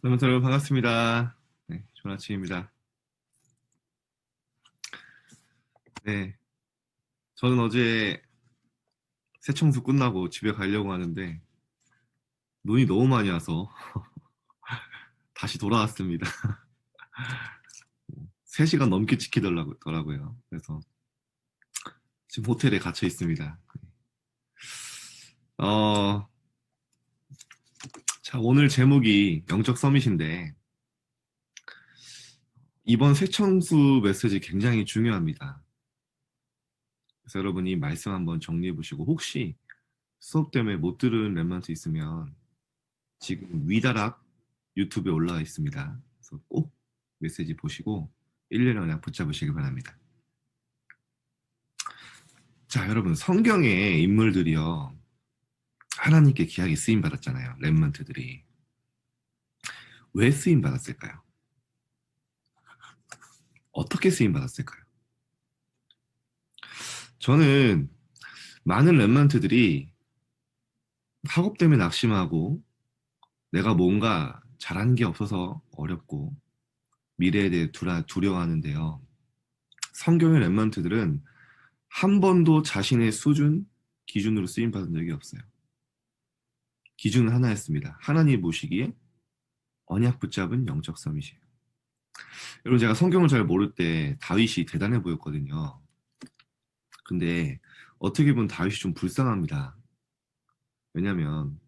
여러분 반갑습니다. 네, 좋은 아침입니다. 네, 저는 어제 새청소 끝나고 집에 가려고 하는데 눈이 너무 많이 와서 다시 돌아왔습니다. 3시간 넘게 지키더라고요. 그래서 지금 호텔에 갇혀 있습니다. 어, 자, 오늘 제목이 영적 서밋인데 이번 새청수 메시지 굉장히 중요합니다. 그래서 여러분이 말씀 한번 정리해 보시고 혹시 수업 때문에 못 들은 랩런트 있으면 지금 위다락 유튜브에 올라와 있습니다. 그래서 꼭 메시지 보시고 일일이 그냥 붙잡으시기 바랍니다. 자, 여러분 성경의 인물들이요 하나님께 귀하게 쓰임 받았잖아요. 렘넌트들이 왜 쓰임 받았을까요? 어떻게 쓰임 받았을까요? 저는 많은 렘넌트들이 학업 때문에 낙심하고 내가 뭔가 잘하는 게 없어서 어렵고 미래에 대해 두려워하는데요. 성경의 렘넌트들은 한 번도 자신의 수준, 기준으로 쓰임 받은 적이 없어요. 기준은 하나였습니다. 하나님 보시기에 언약 붙잡은 영적 서밋이에요. 여러분 제가 성경을 잘 모를 때 다윗이 대단해 보였거든요. 근데 어떻게 보면 다윗이 좀 불쌍합니다. 왜냐면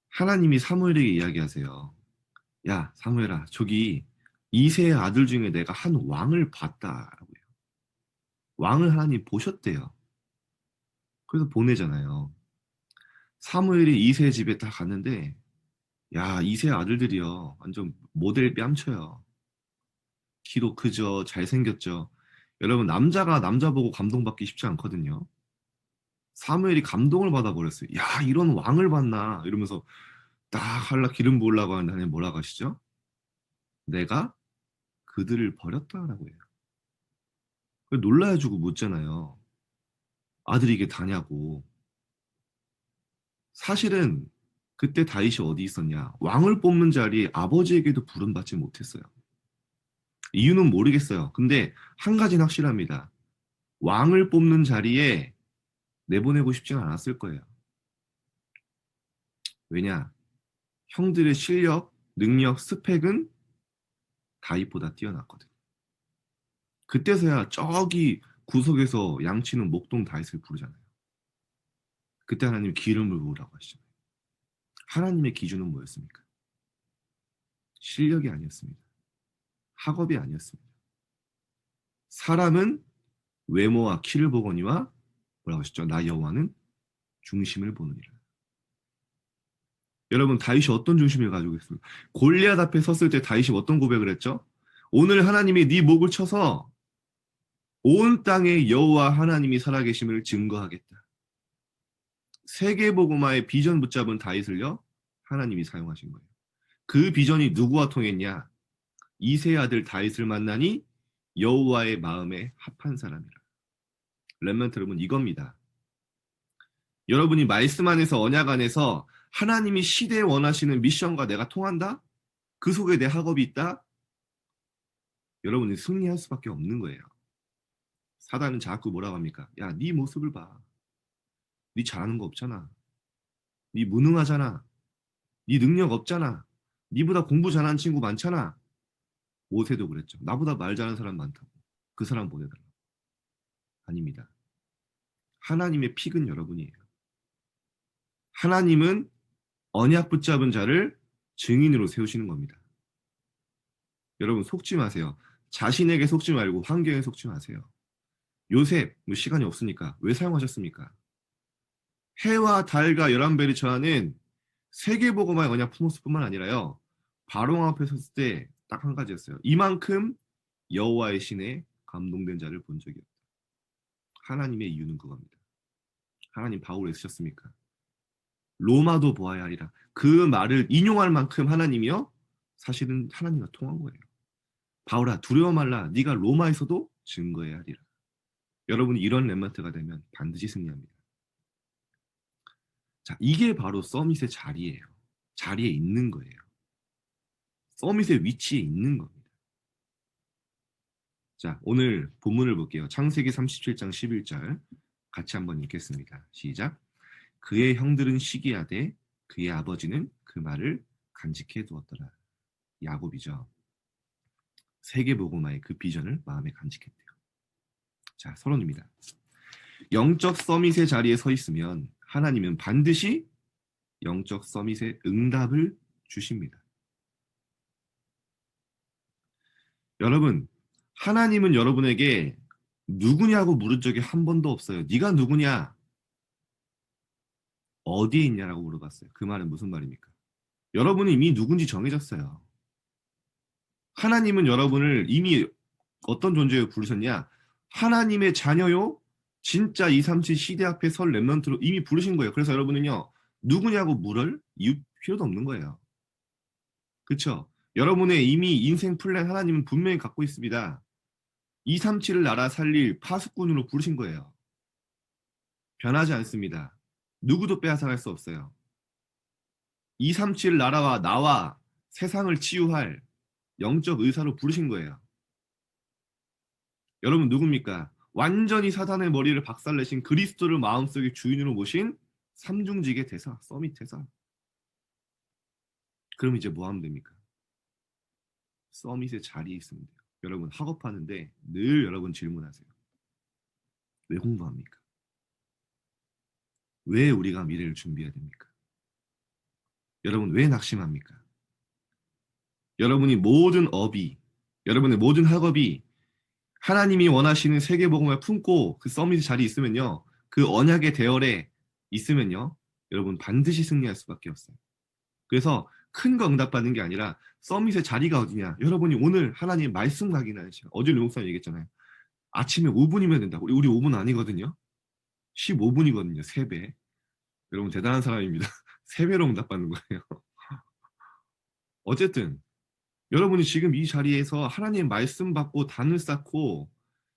하나님이 사무엘에게 이야기하세요. 야 사무엘아 저기 이새의 아들 중에 내가 한 왕을 봤다라고요. 왕을 하나님 보셨대요. 그래서 보내잖아요. 사무엘이 이새 집에 딱 갔는데 야 이새 아들들이요 완전 모델 뺨쳐요. 키도 크죠. 잘생겼죠. 여러분 남자가 남자 보고 감동받기 쉽지 않거든요. 사무엘이 감동을 받아버렸어요. 야 이런 왕을 봤나 이러면서 딱 할라 기름 부으려고 하는데 하나님 뭐라고 하시죠? 내가 그들을 버렸다라고 해요. 놀라가지고 묻잖아요. 아들이 이게 다냐고. 사실은 그때 다윗이 어디 있었냐? 왕을 뽑는 자리에 아버지에게도 부름받지 못했어요. 이유는 모르겠어요. 근데 한 가지는 확실합니다. 왕을 뽑는 자리에 내보내고 싶진 않았을 거예요. 왜냐? 형들의 실력, 능력, 스펙은 다윗보다 뛰어났거든. 그때서야 저기 구석에서 양치는 목동 다윗을 부르잖아요. 그때 하나님 기름을 부으라고 하시잖아요. 하나님의 기준은 뭐였습니까? 실력이 아니었습니다. 학업이 아니었습니다. 사람은 외모와 키를 보거니와 뭐라고 하셨죠? 나 여호와는 중심을 보느니라. 여러분 다윗이 어떤 중심을 가지고 있습니까? 골리앗 앞에 섰을 때 다윗이 어떤 고백을 했죠? 오늘 하나님이 네 목을 쳐서 온 땅에 여호와 하나님이 살아계심을 증거하겠다. 세계복음화의 비전 붙잡은 다윗을요 하나님이 사용하신 거예요. 그 비전이 누구와 통했냐? 이세의 아들 다윗을 만나니 여호와의 마음에 합한 사람이라. 렘넌트 여러분 이겁니다. 여러분이 말씀 안에서 언약 안에서 하나님이 시대에 원하시는 미션과 내가 통한다? 그 속에 내 학업이 있다? 여러분이 승리할 수밖에 없는 거예요. 사단은 자꾸 뭐라고 합니까? 야, 네 모습을 봐. 네 잘하는 거 없잖아. 네 무능하잖아. 네 능력 없잖아. 네보다 공부 잘하는 친구 많잖아. 모세도 그랬죠. 나보다 말 잘하는 사람 많다고. 그 사람 보내달라. 아닙니다. 하나님의 픽은 여러분이에요. 하나님은 언약 붙잡은 자를 증인으로 세우시는 겁니다. 여러분 속지 마세요. 자신에게 속지 말고 환경에 속지 마세요. 요셉 뭐 시간이 없으니까 왜 사용하셨습니까? 해와 달과 열한별이 처하는 세계복음화의 언약 품었을 뿐만 아니라요. 바로 앞에 섰을 때 딱 한 가지였어요. 이만큼 여호와의 신에 감동된 자를 본 적이 없다. 하나님의 이유는 그겁니다. 하나님 바울에 쓰셨습니까? 로마도 보아야 하리라. 그 말을 인용할 만큼 하나님이요. 사실은 하나님과 통한 거예요. 바울아 두려워 말라. 네가 로마에서도 증거해야 하리라. 여러분이 이런 렘넌트가 되면 반드시 승리합니다. 자, 이게 바로 서밋의 자리예요. 자리에 있는 거예요. 서밋의 위치에 있는 겁니다. 자, 오늘 본문을 볼게요. 창세기 37장 11절 같이 한번 읽겠습니다. 시작. 그의 형들은 시기하되 그의 아버지는 그 말을 간직해 두었더라. 야곱이죠. 세계복음화의 그 비전을 마음에 간직했대요. 자, 서론입니다. 영적 서밋의 자리에 서 있으면 하나님은 반드시 영적 서밋의 응답을 주십니다. 여러분, 하나님은 여러분에게 누구냐고 물은 적이 한 번도 없어요. 네가 누구냐? 어디에 있냐라고 물어봤어요. 그 말은 무슨 말입니까? 여러분은 이미 누군지 정해졌어요. 하나님은 여러분을 이미 어떤 존재로 부르셨냐? 하나님의 자녀요? 진짜 237 시대 앞에 설 렘넌트로 이미 부르신 거예요. 그래서 여러분은요, 누구냐고 물을 이유 필요도 없는 거예요. 그렇죠? 여러분의 이미 인생 플랜 하나님은 분명히 갖고 있습니다. 237을 나라 살릴 파수꾼으로 부르신 거예요. 변하지 않습니다. 누구도 빼앗아갈 수 없어요. 237 나라와 나와 세상을 치유할 영적 의사로 부르신 거예요. 여러분 누굽니까? 완전히 사단의 머리를 박살내신 그리스도를 마음속에 주인으로 모신 삼중직의 대사, 서밋 대사. 그럼 이제 뭐 하면 됩니까? 서밋의 자리에 있으면 돼요. 여러분 학업하는데 늘 여러분 질문하세요. 왜 공부합니까? 왜 우리가 미래를 준비해야 됩니까? 여러분 왜 낙심합니까? 여러분이 모든 업이, 여러분의 모든 학업이 하나님이 원하시는 세계복음을 품고 그 서밋 자리에 있으면요. 그 언약의 대열에 있으면요. 여러분 반드시 승리할 수밖에 없어요. 그래서 큰 거 응답받는 게 아니라 서밋의 자리가 어디냐. 여러분이 오늘 하나님 말씀 각인하는 시간. 어제 류목사님 얘기했잖아요. 아침에 5분이면 된다고. 우리 5분 아니거든요. 15분이거든요. 3배. 여러분 대단한 사람입니다. 3배로 응답받는 거예요. 어쨌든 여러분이 지금 이 자리에서 하나님 말씀 받고 단을 쌓고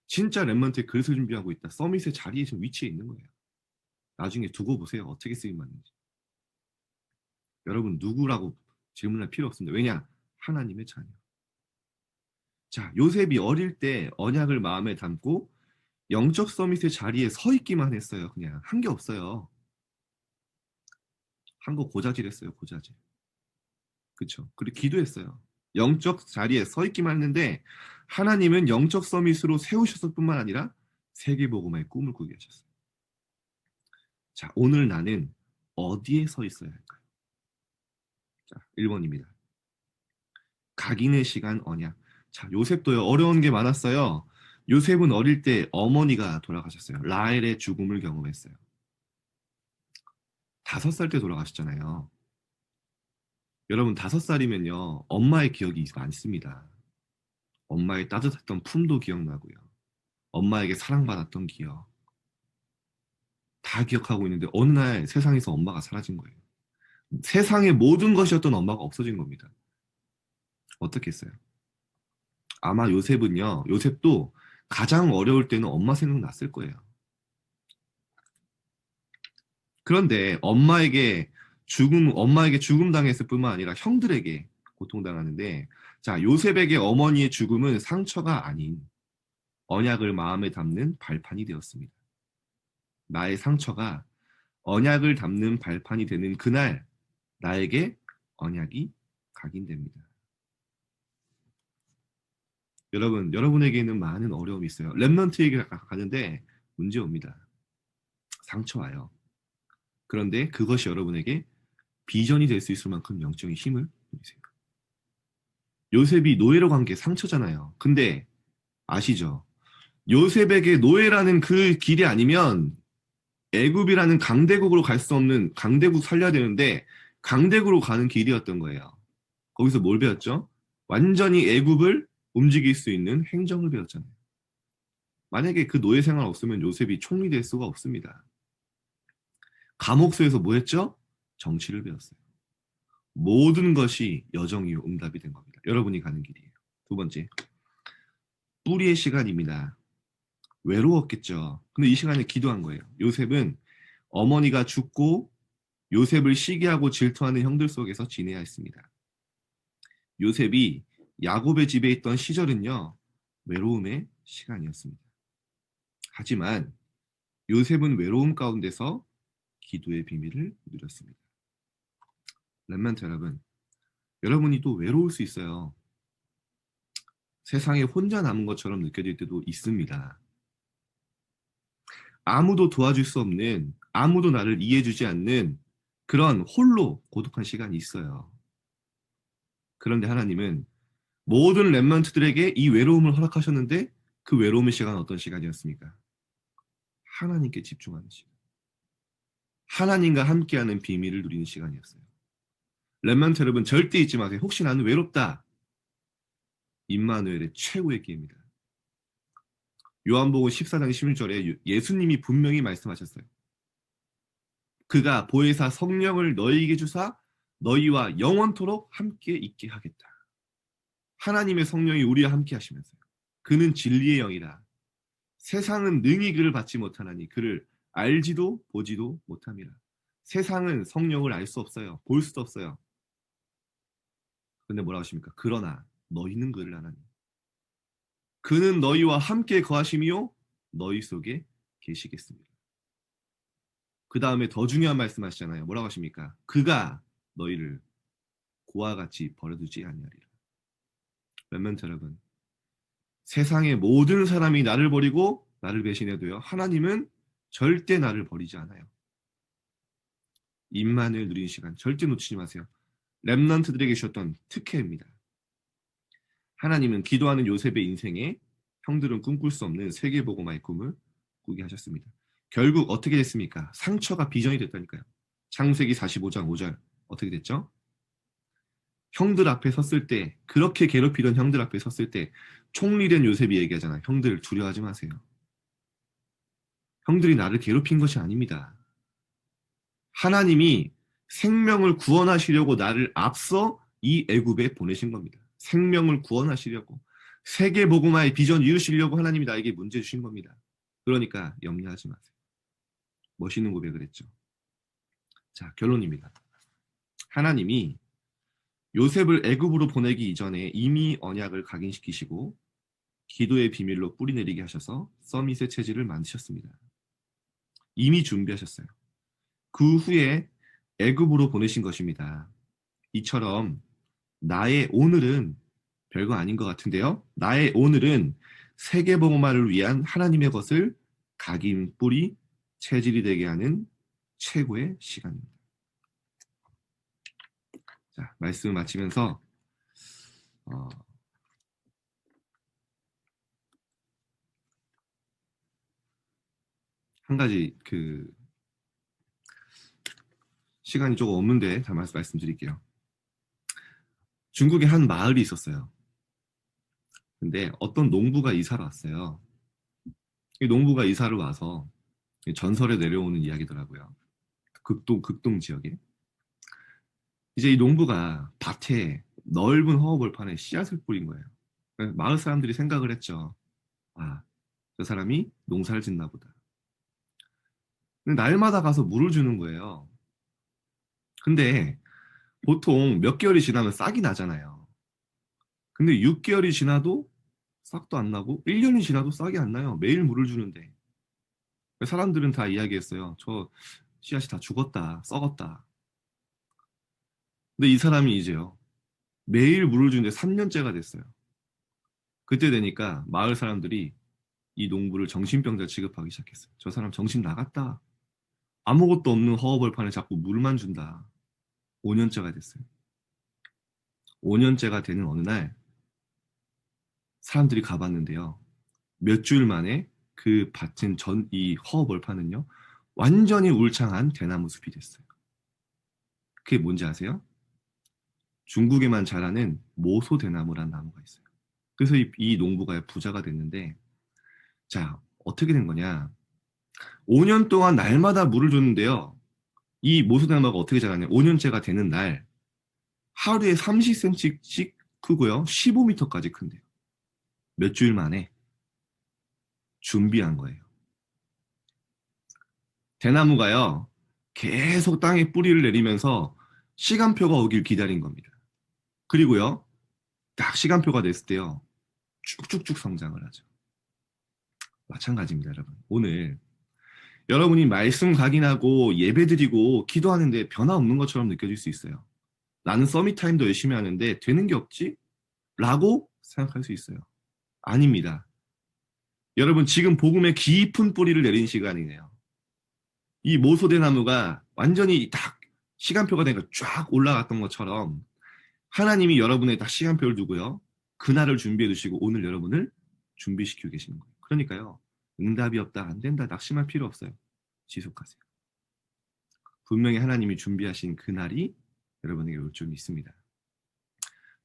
진짜 렘넌트의 그릇을 준비하고 있다. 서밋의 자리에 지금 위치해 있는 거예요. 나중에 두고 보세요. 어떻게 쓰임 받는지. 여러분 누구라고 질문할 필요 없습니다. 왜냐? 하나님의 자녀. 자, 요셉이 어릴 때 언약을 마음에 담고 영적 서밋의 자리에 서 있기만 했어요. 그냥 한 게 없어요. 한 거 고자질했어요. 고자질. 그렇죠. 그리고 기도했어요. 영적 자리에 서 있기만 했는데 하나님은 영적 서밋으로 세우셨을 뿐만 아니라 세계복음화의 꿈을 꾸게 하셨어요. 자, 오늘 나는 어디에 서 있어야 할까요? 자, 1번입니다. 각인의 시간 언약. 자, 요셉도요. 어려운 게 많았어요. 요셉은 어릴 때 어머니가 돌아가셨어요. 라헬의 죽음을 경험했어요. 5살 때 돌아가셨잖아요. 여러분 5살이면요. 엄마의 기억이 많습니다. 엄마의 따뜻했던 품도 기억나고요. 엄마에게 사랑받았던 기억. 다 기억하고 있는데 어느 날 세상에서 엄마가 사라진 거예요. 세상의 모든 것이었던 엄마가 없어진 겁니다. 어떻게 했어요? 아마 요셉도 가장 어려울 때는 엄마 생각났을 거예요. 그런데 엄마에게 죽음 당했을 뿐만 아니라 형들에게 고통당하는데, 자, 요셉에게 어머니의 죽음은 상처가 아닌 언약을 마음에 담는 발판이 되었습니다. 나의 상처가 언약을 담는 발판이 되는 그날, 나에게 언약이 각인됩니다. 여러분에게는 많은 어려움이 있어요. 렘넌트에게 가는데 문제 옵니다. 상처 와요. 그런데 그것이 여러분에게 비전이 될 수 있을 만큼 영적인 힘을 보이세요. 요셉이 노예로 간 게 상처잖아요. 근데 아시죠? 요셉에게 노예라는 그 길이 아니면 애굽이라는 강대국으로 갈 수 없는 강대국 살려야 되는데 강대국으로 가는 길이었던 거예요. 거기서 뭘 배웠죠? 완전히 애굽을 움직일 수 있는 행정을 배웠잖아요. 만약에 그 노예 생활 없으면 요셉이 총리 될 수가 없습니다. 감옥소에서 뭐 했죠? 정치를 배웠어요. 모든 것이 여정이요 응답이 된 겁니다. 여러분이 가는 길이에요. 2번째, 뿌리의 시간입니다. 외로웠겠죠. 근데 이 시간에 기도한 거예요. 요셉은 어머니가 죽고 요셉을 시기하고 질투하는 형들 속에서 지내야 했습니다. 요셉이 야곱의 집에 있던 시절은요, 외로움의 시간이었습니다. 하지만 요셉은 외로움 가운데서 기도의 비밀을 누렸습니다. 렘넌트 여러분, 여러분이 또 외로울 수 있어요. 세상에 혼자 남은 것처럼 느껴질 때도 있습니다. 아무도 도와줄 수 없는, 아무도 나를 이해해주지 않는 그런 홀로 고독한 시간이 있어요. 그런데 하나님은 모든 렘넌트들에게 이 외로움을 허락하셨는데 그 외로움의 시간은 어떤 시간이었습니까? 하나님께 집중하는 시간. 하나님과 함께하는 비밀을 누리는 시간이었어요. 렘넌트 여러분 절대 잊지 마세요. 혹시 나는 외롭다. 임마누엘의 최고의 기회입니다. 요한복음 14장 16절에 예수님이 분명히 말씀하셨어요. 그가 보혜사 성령을 너희에게 주사 너희와 영원토록 함께 있게 하겠다. 하나님의 성령이 우리와 함께 하시면서요. 그는 진리의 영이라. 세상은 능히 그를 받지 못하나니 그를 알지도 보지도 못함이라. 세상은 성령을 알 수 없어요. 볼 수도 없어요. 근데 뭐라고 하십니까? 그러나 너희는 그를 아나니. 그는 너희와 함께 거하심이요 너희 속에 계시겠습니다. 그 다음에 더 중요한 말씀하시잖아요. 뭐라고 하십니까? 그가 너희를 고와 같이 버려두지 아니하리라. 렘넌트 여러분, 세상의 모든 사람이 나를 버리고 나를 배신해도요, 하나님은 절대 나를 버리지 않아요. 임만을 누리는 시간 절대 놓치지 마세요. 렘넌트들에게 주셨던 특혜입니다. 하나님은 기도하는 요셉의 인생에 형들은 꿈꿀 수 없는 세계복음화의 꿈을 꾸게 하셨습니다. 결국 어떻게 됐습니까? 상처가 비전이 됐다니까요. 창세기 45장 5절 어떻게 됐죠? 형들 앞에 섰을 때, 그렇게 괴롭히던 형들 앞에 섰을 때 총리된 요셉이 얘기하잖아요. 형들 두려워하지 마세요. 형들이 나를 괴롭힌 것이 아닙니다. 하나님이 생명을 구원하시려고 나를 앞서 이 애굽에 보내신 겁니다. 생명을 구원하시려고, 세계 복음화의 비전 이루시려고 하나님이 나에게 문제 주신 겁니다. 그러니까 염려하지 마세요. 멋있는 고백을 했죠. 자, 결론입니다. 하나님이 요셉을 애굽으로 보내기 이전에 이미 언약을 각인시키시고 기도의 비밀로 뿌리내리게 하셔서 서밋의 체질을 만드셨습니다. 이미 준비하셨어요. 그 후에 애굽으로 보내신 것입니다. 이처럼 나의 오늘은 별거 아닌 것 같은데요. 나의 오늘은 세계복음화를 위한 하나님의 것을 각인 뿌리 체질이 되게 하는 최고의 시간입니다. 자, 말씀을 마치면서 한 가지 시간이 조금 없는데 다 말씀드릴게요. 중국에 한 마을이 있었어요. 근데 어떤 농부가 이사를 왔어요. 이 농부가 이사를 와서 전설에 내려오는 이야기더라고요. 극동 지역에. 이제 이 농부가 밭에 넓은 허허벌판에 씨앗을 뿌린 거예요. 마을 사람들이 생각을 했죠. 아, 저 사람이 농사를 짓나 보다. 근데 날마다 가서 물을 주는 거예요. 근데 보통 몇 개월이 지나면 싹이 나잖아요. 근데 6개월이 지나도 싹도 안 나고 1년이 지나도 싹이 안 나요. 매일 물을 주는데. 사람들은 다 이야기했어요. 저 씨앗이 다 죽었다, 썩었다. 근데 이 사람이 이제요. 매일 물을 주는데 3년째가 됐어요. 그때 되니까 마을 사람들이 이 농부를 정신병자 취급하기 시작했어요. 저 사람 정신 나갔다. 아무것도 없는 허허벌판에 자꾸 물만 준다. 5년째가 됐어요. 5년째가 되는 어느 날 사람들이 가봤는데요. 몇 주일 만에 그 밭은 이 허허벌판은요. 완전히 울창한 대나무 숲이 됐어요. 그게 뭔지 아세요? 중국에만 자라는 모소대나무란 나무가 있어요. 그래서 이 농부가 부자가 됐는데, 자, 어떻게 된 거냐. 5년 동안 날마다 물을 줬는데요. 이 모소대나무가 어떻게 자라냐. 5년째가 되는 날, 하루에 30cm씩 크고요. 15m까지 큰대요. 몇 주일 만에 준비한 거예요. 대나무가요. 계속 땅에 뿌리를 내리면서 시간표가 오길 기다린 겁니다. 그리고요. 딱 시간표가 됐을 때요. 쭉쭉쭉 성장을 하죠. 마찬가지입니다, 여러분. 오늘 여러분이 말씀 각인하고 예배드리고 기도하는데 변화 없는 것처럼 느껴질 수 있어요. 나는 서밋 타임도 열심히 하는데 되는 게 없지? 라고 생각할 수 있어요. 아닙니다. 여러분 지금 복음의 깊은 뿌리를 내린 시간이네요. 이 모소대 나무가 완전히 딱 시간표가 되니까 쫙 올라갔던 것처럼 하나님이 여러분의 딱 시간표를 두고요. 그날을 준비해 두시고 오늘 여러분을 준비시키고 계시는 거예요. 그러니까요. 응답이 없다, 안 된다, 낙심할 필요 없어요. 지속하세요. 분명히 하나님이 준비하신 그날이 여러분에게 올 줄 믿습니다.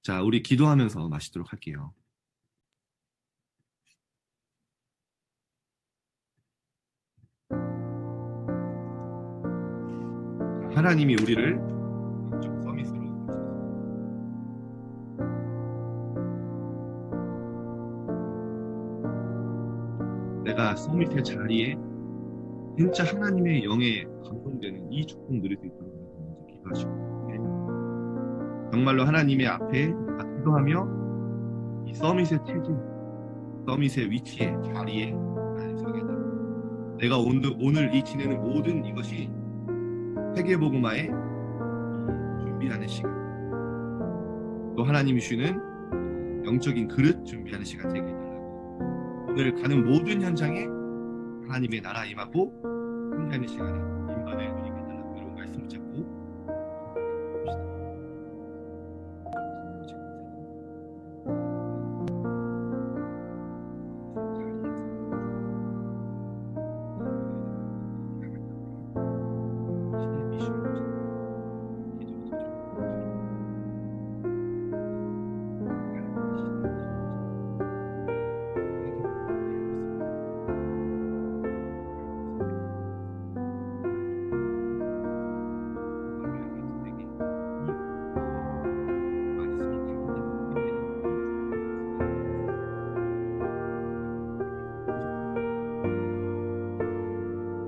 자, 우리 기도하면서 마시도록 할게요. 하나님이 우리를 영적 서밋으로 내가 서밋의 자리에 진짜 하나님의 영에 감동되는 이 축복 누릴 수 있도록 먼저 기도하시고 정말로 하나님의 앞에 기도하며 이 서밋의 체질, 서밋의 위치에 자리에 나는 서게 되고 내가 오늘 이 지내는 모든 이것이 세계복음화의 준비하는 시간 또 하나님이 주시는 영적인 그릇 준비하는 시간 되게 해달라고 오늘 가는 모든 현장에 하나님의 나라 임하고 승리하는 시간에 임관을 누리게 해달라고 이런 말씀 붙잡고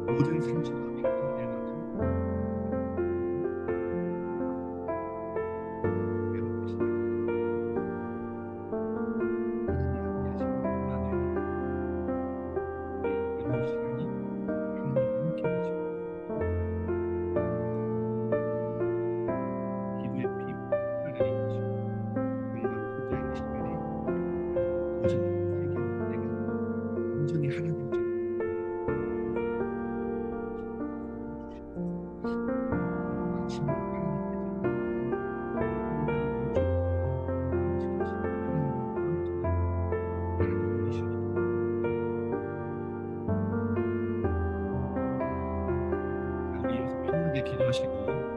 모든 상처가 맹판될 만큼 외로운 시간 하나님 함께 하시는 평안을 우리 이런 시간이 하나님 함께 하시고 기도의 피부를 내리고 하시고 정말로 혼자 있는 시간에 거짓 세계와 내가 완전히 하나 되어져 우리 편하게 기도하시고